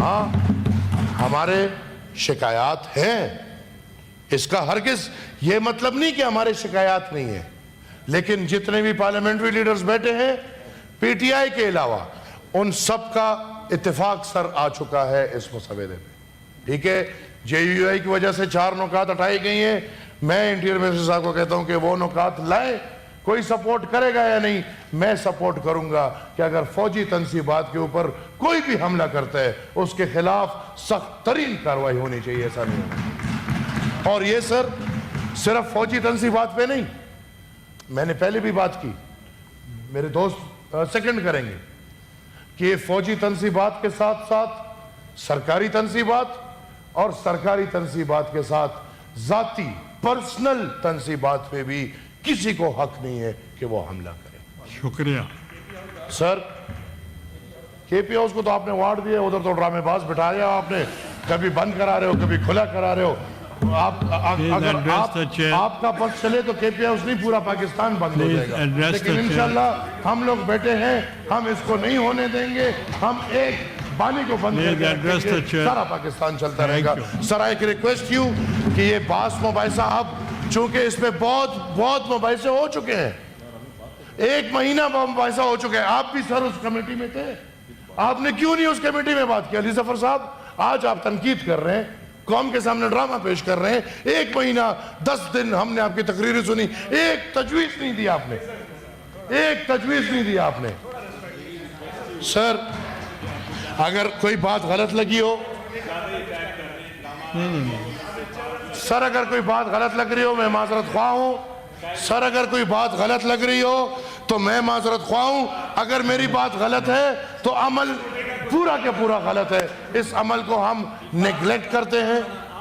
ہاں ہمارے شکایات ہیں، اس کا ہرگز یہ مطلب نہیں کہ ہمارے شکایات نہیں ہیں، لیکن جتنے بھی پارلیمنٹری لیڈرز بیٹھے ہیں پی ٹی آئی کے علاوہ ان سب کا اتفاق سر آ چکا ہے اس مسودے میں. ٹھیک ہے، جے یو آئی کی وجہ سے 4 نکات اٹھائی گئی ہیں. میں انٹیریئر منسٹر صاحب کو کہتا ہوں کہ وہ نکات لائیں. کوئی سپورٹ کرے گا یا نہیں، میں سپورٹ کروں گا کہ اگر فوجی تنصیبات کے اوپر کوئی بھی حملہ کرتا ہے اس کے خلاف سخت ترین کارروائی ہونی چاہیے. ایسا نہیں ہونا. اور یہ سر صرف فوجی تنصیبات پہ نہیں، میں نے پہلے بھی بات کی، میرے دوست سیکنڈ کریں گے کہ یہ فوجی تنصیبات کے ساتھ ساتھ سرکاری تنصیبات اور سرکاری تنصیبات کے ساتھ ذاتی پرسنل تنصیبات پہ بھی کسی کو حق نہیں ہے کہ وہ حملہ کرے. شکریہ سر کے پی ہاؤس کو تو آپ نے وارڈ دیا، ادھر تو ڈرامے باز بٹھایا آپ نے، کبھی بند کرا رہے ہو کبھی کھلا کرا رہے ہو. اگر آپ کا پس چلے تو کے پی ہاؤس نہیں پورا پاکستان بند ہو جائے گا، لیکن انشاءاللہ ہم لوگ بیٹھے ہیں، ہم اس کو نہیں ہونے دیں گے. ہم ایک بانی کو بند کر کے سارا پاکستان چلتا رہے گا. سر آئی ریکویسٹ یو کہ یہ باس مباحثہ اب چونکہ اس میں بہت مباحثے ہو چکے ہیں، 1 مہینہ مباحثہ ہو چکے ہیں. آپ بھی سر اس کمیٹی میں تھے، آپ نے کیوں نہیں اس کمیٹی میں بات کیا؟ علی ظفر صاحب آج آپ تنقید کر رہے ہیں، قوم کے سامنے ڈرامہ پیش کر رہے ہیں. 1 مہینہ 10 دن ہم نے آپ کی تقریریں سنی، ایک تجویز نہیں دی آپ نے، ایک تجویز نہیں دی آپ نے. سر اگر کوئی بات غلط لگی ہو، سر اگر کوئی بات غلط لگ رہی ہو میں معذرت خواہ ہوں. سر اگر کوئی بات غلط لگ رہی ہو تو میں معذرت خواہ ہوں. اگر میری بات غلط ہے تو عمل پورا کے پورا غلط ہے. اس عمل کو ہم نیگلیکٹ کرتے ہیں